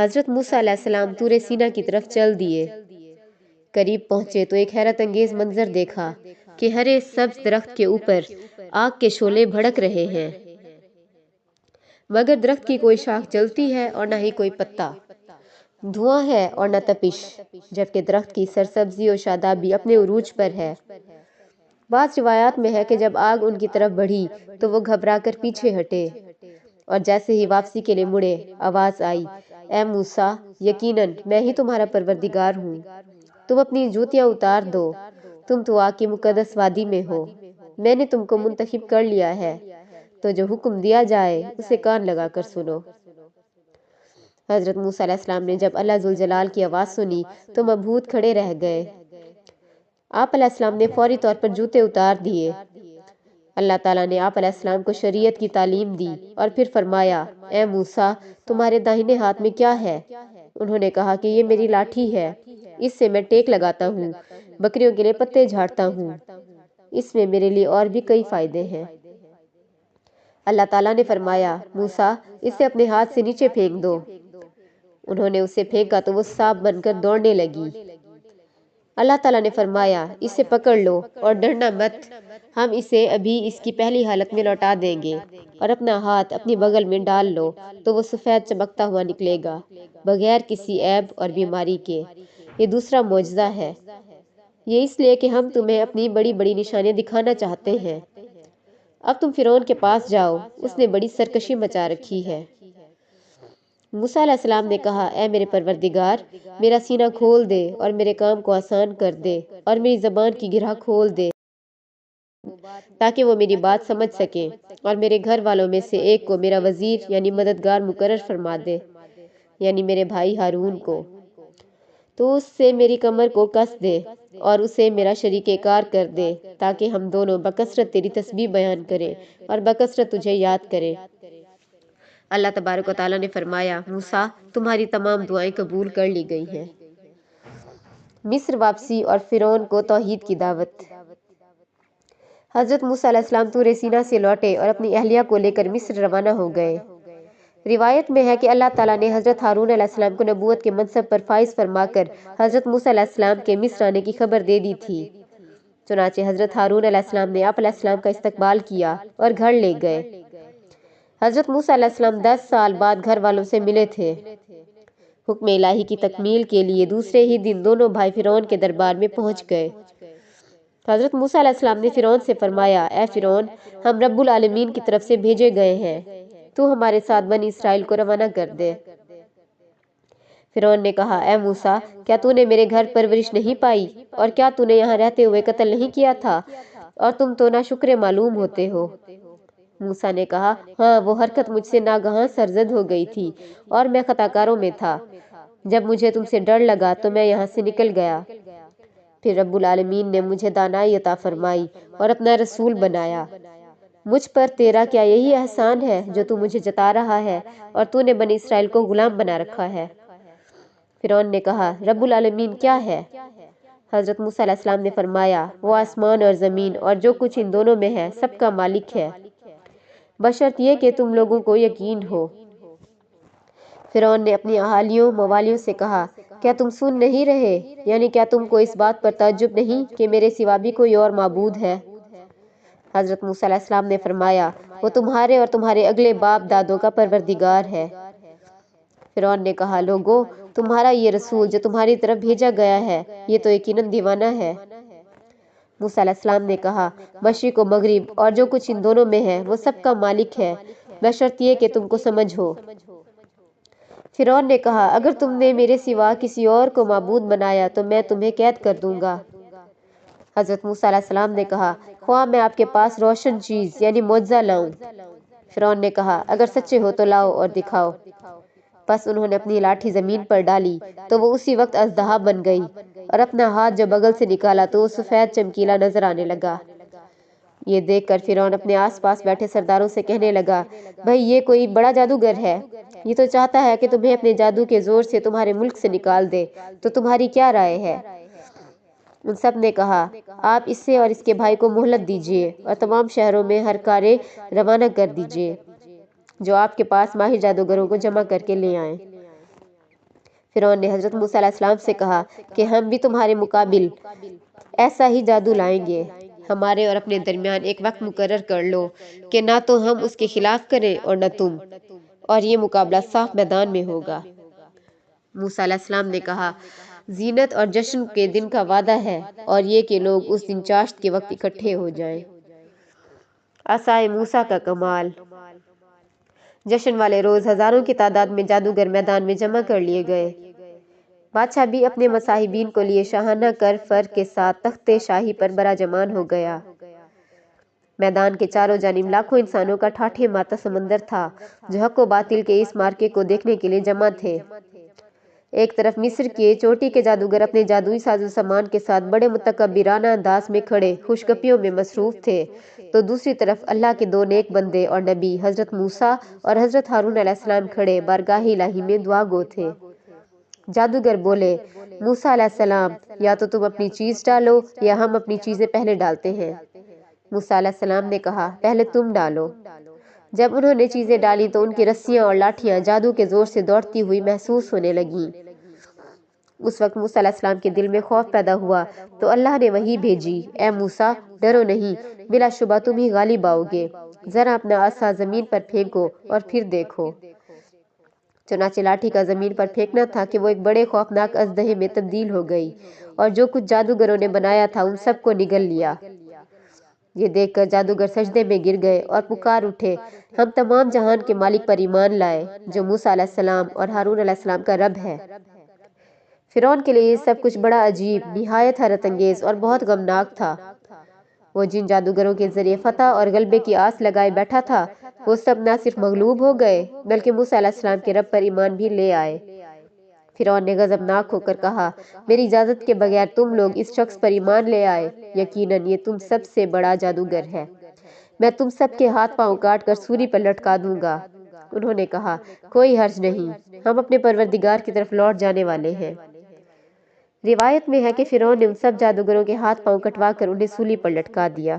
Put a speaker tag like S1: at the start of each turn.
S1: حضرت موسیٰ علیہ السلام طور سینا کی طرف چل دیے۔ قریب پہنچے تو ایک حیرت انگیز منظر دیکھا کہ ہرے سبز درخت کے اوپر آگ کے شعلے بھڑک رہے ہیں، مگر درخت کی کوئی شاخ جلتی ہے اور نہ ہی کوئی پتا، دھواں ہے اور نہ تپش، جبکہ درخت کی سرسبزی و شادابی اپنے عروج پر ہے۔ بعض روایات میں ہے کہ جب آگ ان کی طرف بڑھی تو وہ گھبرا کر پیچھے ہٹے، اور جیسے ہی واپسی کے لیے مڑے آواز آئی، اے موسیٰ، یقیناً میں ہی تمہارا پروردگار ہوں، تم اپنی جوتیاں اتار دو، تم تو آگ کی مقدس وادی میں ہو، میں نے تم کو منتخب کر لیا ہے، تو جو حکم دیا جائے اسے کان لگا کر سنو۔ حضرت موسیٰ علیہ السلام نے جب اللہ ذوالجلال کی آواز سنی تو مبہوت کھڑے رہ گئے۔ آپ علیہ السلام نے فوری طور پر جوتے اتار دیے۔ اللہ تعالیٰ نے آپ علیہ السلام کو شریعت کی تعلیم دی اور پھر فرمایا، اے موسیٰ، تمہارے داہنے ہاتھ میں کیا ہے؟ انہوں نے کہا کہ یہ میری لاٹھی ہے، اس سے میں ٹیک لگاتا ہوں، بکریوں کے لیے پتے جھاڑتا ہوں، اس میں میرے لیے اور بھی کئی فائدے ہیں۔ اللہ تعالیٰ نے فرمایا، موسیٰ، اسے اپنے ہاتھ سے نیچے پھینک دو۔ انہوں نے اسے پھینکا تو وہ سانپ بن کر دوڑنے لگی۔ اللہ تعالیٰ نے فرمایا، اسے پکڑ لو اور ڈرنا مت، ہم اسے ابھی اس کی پہلی حالت میں لوٹا دیں گے، اور اپنا ہاتھ اپنی بغل میں ڈال لو تو وہ سفید چمکتا ہوا نکلے گا، بغیر کسی عیب اور بیماری کے۔ یہ دوسرا معجزہ ہے، یہ اس لیے کہ ہم تمہیں اپنی بڑی بڑی نشانیاں دکھانا چاہتے ہیں۔ اب تم فرعون کے پاس جاؤ، اس نے بڑی سرکشی مچا رکھی ہے۔ موسیٰ علیہ السلام نے کہا، اے میرے پروردگار، میرا سینہ کھول دے اور میرے کام کو آسان کر دے، اور میری زبان کی گرہ کھول دے تاکہ وہ میری بات سمجھ سکیں، اور میرے گھر والوں میں سے ایک کو میرا وزیر یعنی مددگار مقرر فرما دے، یعنی میرے بھائی ہارون کو، تو اس سے میری کمر کو کس دے اور اسے میرا شریک کار کر دے، تاکہ ہم دونوں بکثرت تیری تسبیح بیان کریں اور بکثرت تجھے یاد کریں۔ اللہ تبارک و تعالیٰ نے فرمایا، موسیٰ، تمہاری تمام دعائیں قبول کر لی گئی ہیں۔ مصر واپسی اور فرعون کو توحید کی دعوت۔ حضرت موسیٰ علیہ السلام طور سینا سے لوٹے اور اپنی اہلیہ کو لے کر مصر روانہ ہو گئے۔ روایت میں ہے کہ اللہ تعالیٰ نے حضرت ہارون علیہ السلام کو نبوت کے منصب پر فائز فرما کر حضرت موسیٰ علیہ السلام کے مصر آنے کی خبر دے دی تھی۔ چنانچہ حضرت ہارون علیہ السلام نے آپ علیہ السلام کا استقبال کیا اور گھر لے گئے۔ حضرت موسیٰ علیہ السلام 10 سال بعد گھر والوں سے ملے تھے۔ حکم الہی کی تکمیل کے لیے دوسرے ہی دن دونوں بھائی فرعون کے دربار میں پہنچ گئے۔ حضرت موسیٰ علیہ السلام نے فرعون سے فرمایا، اے فرعون، ہم رب العالمین کی طرف سے بھیجے گئے ہیں، تو ہمارے ساتھ بنی اسرائیل کو روانہ کر دے۔ فرعون نے کہا، اے موسیٰ، کیا تو نے میرے گھر پرورش نہیں پائی، اور کیا تو نے یہاں رہتے ہوئے قتل نہیں کیا تھا، اور تم تو ناشکر معلوم ہوتے ہو۔ موسیٰ نے کہا، ہاں، وہ حرکت مجھ سے ناگہاں سرزد ہو گئی تھی اور میں خطا کاروں میں تھا، جب مجھے تم سے ڈر لگا تو میں یہاں سے نکل گیا، پھر رب العالمین نے مجھے دانائی عطا فرمائی اور اپنا رسول بنایا۔ مجھ پر تیرا کیا یہی احسان ہے جو تو مجھے جتا رہا ہے، اور تو نے بنی اسرائیل کو غلام بنا رکھا ہے؟ فرعون نے کہا، رب العالمین کیا ہے؟ حضرت موسیٰ علیہ السلام نے فرمایا، وہ آسمان اور زمین اور جو کچھ ان دونوں میں ہے سب کا مالک ہے، بشرط یہ کہ تم لوگوں کو یقین ہو۔ فرعون نے اپنی اہالیوں موالیوں سے کہا، کیا تم سن نہیں رہے، یعنی کیا تم کو اس بات پر تعجب نہیں کہ میرے سوا بھی کوئی اور معبود ہے؟ حضرت موسیٰ علیہ السلام نے فرمایا، وہ تمہارے اور تمہارے اگلے باپ دادوں کا پروردگار ہے۔ فرعون نے کہا، لوگو، تمہارا یہ رسول جو تمہاری طرف بھیجا گیا ہے یہ تو یقیناً دیوانہ ہے۔ موسیٰ علیہ السلام نے کہا، مشرق و مغرب اور جو کچھ ان دونوں میں ہے وہ سب کا مالک ہے، بشرط یہ کہ تم کو سمجھ ہو۔ فرعون نے کہا، اگر تم نے میرے سوا کسی اور کو معبود بنایا تو میں تمہیں قید کر دوں گا۔ حضرت موسیٰ علیہ السلام نے کہا، خواہ میں آپ کے پاس روشن چیز یعنی معجزہ لاؤں؟ فرعون نے کہا، اگر سچے ہو تو لاؤ اور دکھاؤ۔ پس انہوں نے اپنی لاٹھی زمین پر ڈالی تو وہ اسی وقت اژدہا بن گئی، اور اپنا ہاتھ جو بغل سے نکالا تو وہ سفید چمکیلا نظر آنے لگا۔ یہ دیکھ کر فرعون اپنے آس پاس بیٹھے سرداروں سے کہنے لگا، بھئی یہ کوئی بڑا جادوگر ہے، یہ تو چاہتا ہے کہ تمہیں اپنے جادو کے زور سے تمہارے ملک سے نکال دے، تو تمہاری کیا رائے ہے؟ ان سب نے کہا، آپ اس سے اور اس کے بھائی کو مہلت دیجئے اور تمام شہروں میں ہر کارے روانہ کر دیجئے جو آپ کے پاس ماہر جادوگروں کو جمع کر کے لے آئیں۔ فرعون نے حضرت موسیٰ علیہ السلام سے کہا کہ ہم بھی تمہارے مقابل ایسا ہی جادو لائیں گے، ہمارے اور اپنے درمیان ایک وقت مقرر کر لو کہ نہ تو ہم اس کے خلاف کریں اور نہ تم، اور یہ مقابلہ صاف میدان میں ہوگا۔ موسیٰ علیہ السلام نے کہا، زینت اور جشن کے دن کا وعدہ ہے اور یہ کہ لوگ اس دن چاشت کے وقت اکٹھے ہو جائیں۔ عصائے موسیٰ کا کمال۔ جشن والے روز ہزاروں کی تعداد میں جادوگر میدان میں جمع کر لیے گئے۔ بادشاہ بھی اپنے مصاحبین کو لیے شاہانہ کر فر کے ساتھ تخت شاہی پر براجمان ہو گیا۔ میدان کے چاروں جانب لاکھوں انسانوں کا ٹھاٹھے ماتا سمندر تھا جو حق و باطل کے اس مارکے کو دیکھنے کے لیے جمع تھے۔ ایک طرف مصر کے چوٹی کے جادوگر اپنے جادوئی ساز و سامان کے ساتھ بڑے متکبرانہ انداز میں کھڑے خوش گپیوں میں مصروف تھے، تو دوسری طرف اللہ کے دو نیک بندے اور نبی حضرت موسیٰ اور حضرت ہارون علیہ السلام کھڑے بارگاہ الہی میں دعا گو تھے۔ جادوگر بولے، موسیٰ علیہ السلام، یا تو تم اپنی چیز ڈالو یا ہم اپنی چیزیں پہلے ڈالتے ہیں۔ موسیٰ علیہ السلام نے کہا، پہلے تم ڈالو۔ جب انہوں نے چیزیں ڈالی تو ان کی رسیاں اور لاٹھیاں جادو کے زور سے دوڑتی ہوئی محسوس ہونے لگیں۔ اس وقت موسیٰ علیہ السلام کے دل میں خوف پیدا ہوا تو اللہ نے وحی بھیجی، اے موسیٰ، ڈرو نہیں، بلا شبہ تم ہی غالب آؤ گے، ذرا اپنا عصا زمین پر پھینکو اور پھر دیکھو۔ چنانچہ لاٹھی کا زمین پر پھینکنا تھا کہ وہ ایک بڑے خوفناک اژدہے میں تبدیل ہو گئی اور جو کچھ جادوگروں نے بنایا تھا ان سب کو نگل لیا۔ یہ دیکھ کر جادوگر سجدے میں گر گئے اور پکار اٹھے، ہم تمام جہان کے مالک پر ایمان لائے جو موسیٰ علیہ السلام اور ہارون علیہ السلام کا رب ہے۔ فرعون کے لیے یہ سب کچھ بڑا عجیب، نہایت حیرت انگیز اور بہت غمناک تھا۔ وہ جن جادوگروں کے ذریعے فتح اور غلبے کی آس لگائے بیٹھا تھا وہ سب نہ صرف مغلوب ہو گئے بلکہ موسیٰ علیہ السلام کے رب پر ایمان بھی لے آئے۔ فرعون نے غضبناک ہو کر کہا، میری اجازت کے بغیر تم لوگ اس شخص پر ایمان لے آئے، یقیناً یہ تم سب سے بڑا جادوگر ہے، میں تم سب کے ہاتھ پاؤں کاٹ کر سولی پر لٹکا دوں گا۔ انہوں نے کہا، کوئی حرج نہیں، ہم اپنے پروردگار کی طرف لوٹ جانے والے ہیں۔ روایت میں ہے کہ فرعون نے ان سب جادوگروں کے ہاتھ پاؤں کٹوا کر انہیں سولی پر لٹکا دیا۔